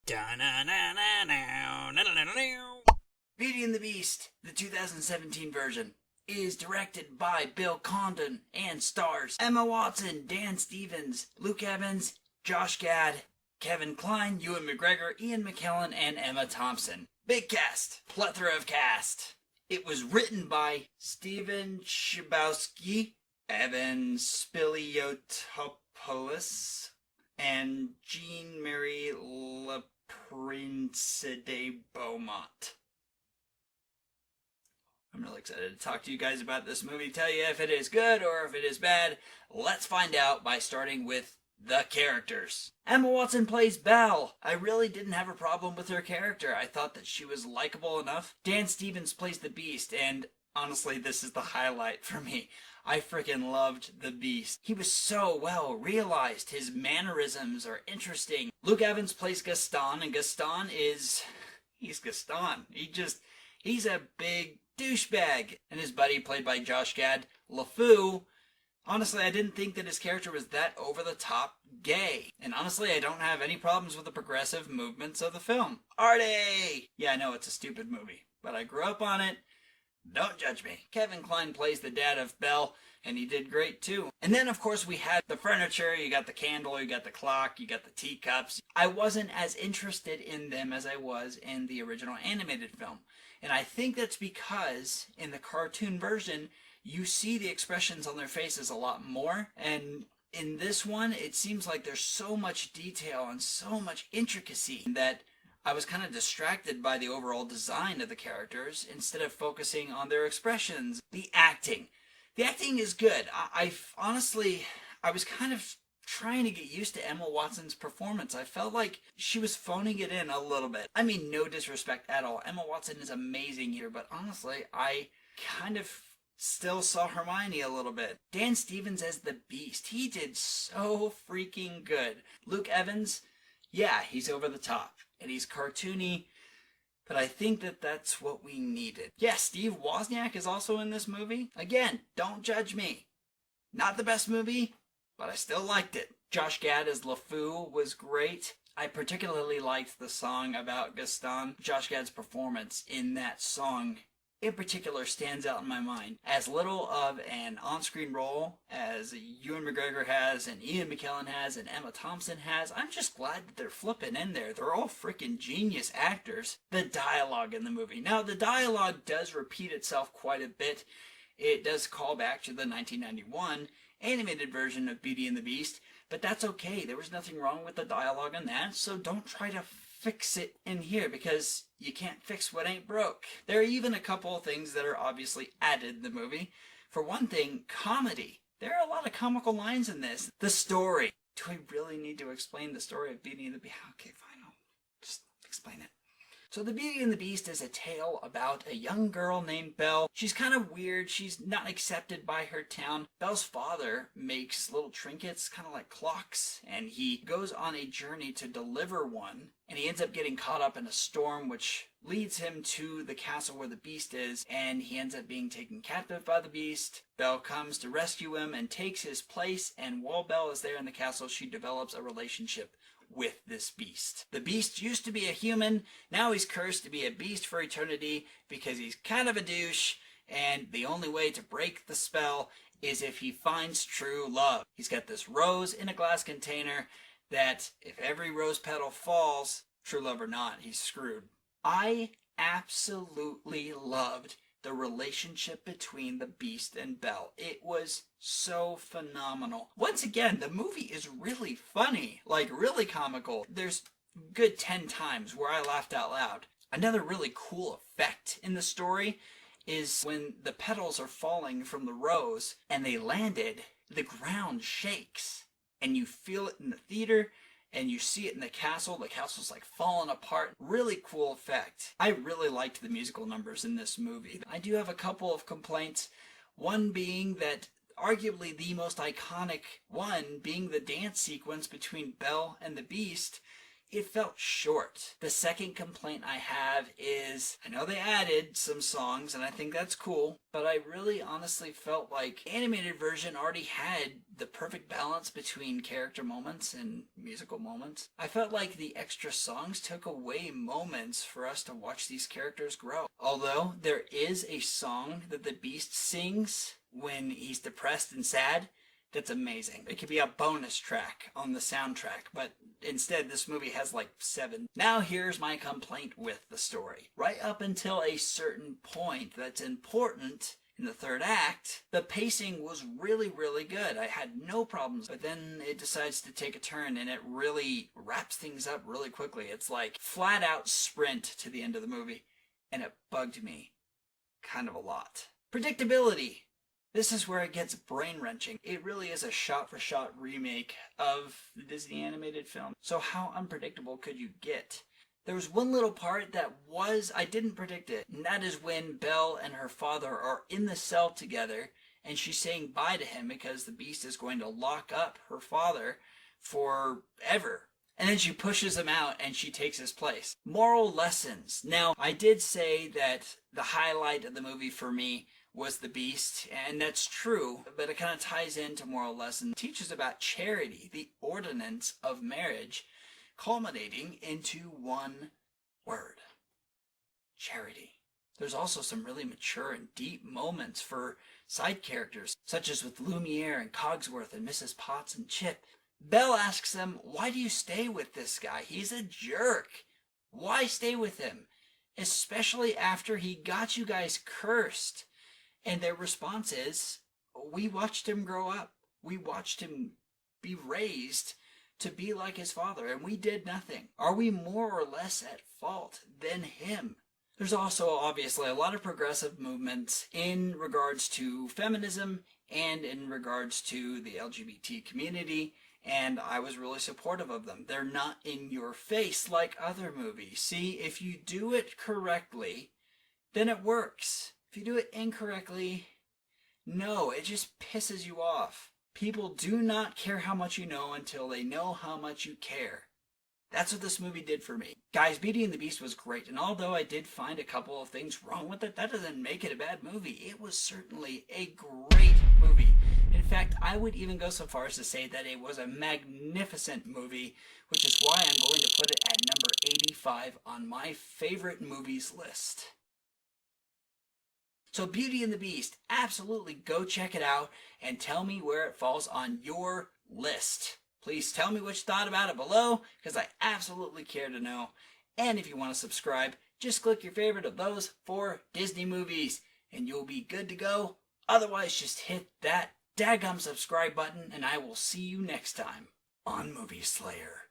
Beauty and the Beast, the 2017 version, is directed by Bill Condon and stars Emma Watson, Dan Stevens, Luke Evans, Josh Gad, Kevin Kline, Ewan McGregor, Ian McKellen, and Emma Thompson. Big cast. Plethora of cast. It was written by Steven Chbosky, Evan Spiliotopoulos, and Jean-Marie Leprince Beaumont. I'm really excited to talk to you guys about this movie, tell you if it is good or if it is bad. Let's find out by starting with the characters. Emma Watson plays Belle. I really didn't have a problem with her character. I thought that she was likable enough. Dan Stevens plays the Beast, and honestly, this is the highlight for me. I freaking loved the Beast. He was so well realized. His mannerisms are interesting. Luke Evans plays Gaston, and Gaston he's Gaston. He's a big douchebag. And his buddy, played by Josh Gad, LeFou, honestly, I didn't think that his character was that over-the-top gay. And honestly, I don't have any problems with the progressive movements of the film. Artie! Yeah, I know it's a stupid movie, but I grew up on it. Don't judge me. Kevin Kline plays the dad of Belle, and he did great too. And then, of course, we had the furniture. You got the candle, you got the clock, you got the teacups. I wasn't as interested in them as I was in the original animated film. And I think that's because in the cartoon version, you see the expressions on their faces a lot more. And in this one, it seems like there's so much detail and so much intricacy that I was kind of distracted by the overall design of the characters instead of focusing on their expressions. The acting. The acting is good. I honestly was kind of trying to get used to Emma Watson's performance. I felt like she was phoning it in a little bit. I mean, no disrespect at all. Emma Watson is amazing here, but honestly, I kind of still saw Hermione a little bit. Dan Stevens as the Beast. He did so freaking good. Luke Evans, yeah, he's over the top. And he's cartoony, but I think that that's what we needed. Yeah, Steve Wozniak is also in this movie. Again, don't judge me. Not the best movie, but I still liked it. Josh Gad as LeFou was great. I particularly liked the song about Gaston. Josh Gad's performance in that song in particular stands out in my mind. As little of an on-screen role as Ewan McGregor has, and Ian McKellen has, and Emma Thompson has, I'm just glad that they're flipping in there. They're all freaking genius actors. The dialogue in the movie. Now, the dialogue does repeat itself quite a bit. It does call back to the 1991 animated version of Beauty and the Beast, but that's okay. There was nothing wrong with the dialogue in that, so don't try to fix it in here, because you can't fix what ain't broke. There are even a couple of things that are obviously added in the movie. For one thing, comedy. There are a lot of comical lines in this. The story. Do I really need to explain the story of Beauty and the Beast? Okay, fine. I'll just explain it. So The Beauty and the Beast is a tale about a young girl named Belle. She's kind of weird. She's not accepted by her town. Belle's father makes little trinkets, kind of like clocks, and he goes on a journey to deliver one, and he ends up getting caught up in a storm, which leads him to the castle where the Beast is, and he ends up being taken captive by the Beast. Belle comes to rescue him and takes his place, and while Belle is there in the castle, she develops a relationship with this Beast. The Beast used to be a human. Now he's cursed to be a beast for eternity because he's kind of a douche, and the only way to break the spell is if he finds true love. He's got this rose in a glass container that if every rose petal falls, true love or not, he's screwed. I absolutely loved the relationship between the Beast and Belle. It was so phenomenal. Once again, the movie is really funny, like really comical. There's good 10 times where I laughed out loud. Another really cool effect in the story is when the petals are falling from the rose and they landed, the ground shakes, and you feel it in the theater, and you see it in the castle. The castle's like falling apart. Really cool effect. I really liked the musical numbers in this movie. I do have a couple of complaints. One being that arguably the most iconic one being the dance sequence between Belle and the Beast it felt short. The second complaint I have is, I know they added some songs and I think that's cool, but I really honestly felt like the animated version already had the perfect balance between character moments and musical moments. I felt like the extra songs took away moments for us to watch these characters grow. Although there is a song that the Beast sings when he's depressed and sad, that's amazing. It could be a bonus track on the soundtrack, but instead this movie has like 7. Now here's my complaint with the story. Right up until a certain point that's important in the third act, the pacing was really, really good. I had no problems, but then it decides to take a turn and it really wraps things up really quickly. It's like flat out sprint to the end of the movie, and it bugged me kind of a lot. Predictability. This is where it gets brain-wrenching. It really is a shot-for-shot remake of the Disney animated film. So how unpredictable could you get? There was one little part that I didn't predict it, and that is when Belle and her father are in the cell together, and she's saying bye to him because the Beast is going to lock up her father forever. And then she pushes him out and she takes his place. Moral lessons. Now, I did say that the highlight of the movie for me was the Beast, and that's true, but it kind of ties into moral lesson. It teaches about charity, the ordinance of marriage, culminating into one word: charity. There's also some really mature and deep moments for side characters, such as with Lumiere and Cogsworth and Mrs. Potts and Chip. Belle asks them, why do you stay with this guy? He's a jerk. Why stay with him? Especially after he got you guys cursed. And their response is, we watched him grow up. We watched him be raised to be like his father, and we did nothing. Are we more or less at fault than him? There's also obviously a lot of progressive movements in regards to feminism and in regards to the LGBT community, and I was really supportive of them. They're not in your face like other movies. See, if you do it correctly, then it works. If you do it incorrectly, no, it just pisses you off. People do not care how much you know until they know how much you care. That's what this movie did for me. Guys, Beauty and the Beast was great, and although I did find a couple of things wrong with it, that doesn't make it a bad movie. It was certainly a great movie. In fact, I would even go so far as to say that it was a magnificent movie, which is why I'm going to put it at number 85 on my favorite movies list. So Beauty and the Beast, absolutely go check it out and tell me where it falls on your list. Please tell me what you thought about it below, because I absolutely care to know. And if you want to subscribe, just click your favorite of those 4 Disney movies and you'll be good to go. Otherwise, just hit that daggum subscribe button and I will see you next time on MovieSlayer.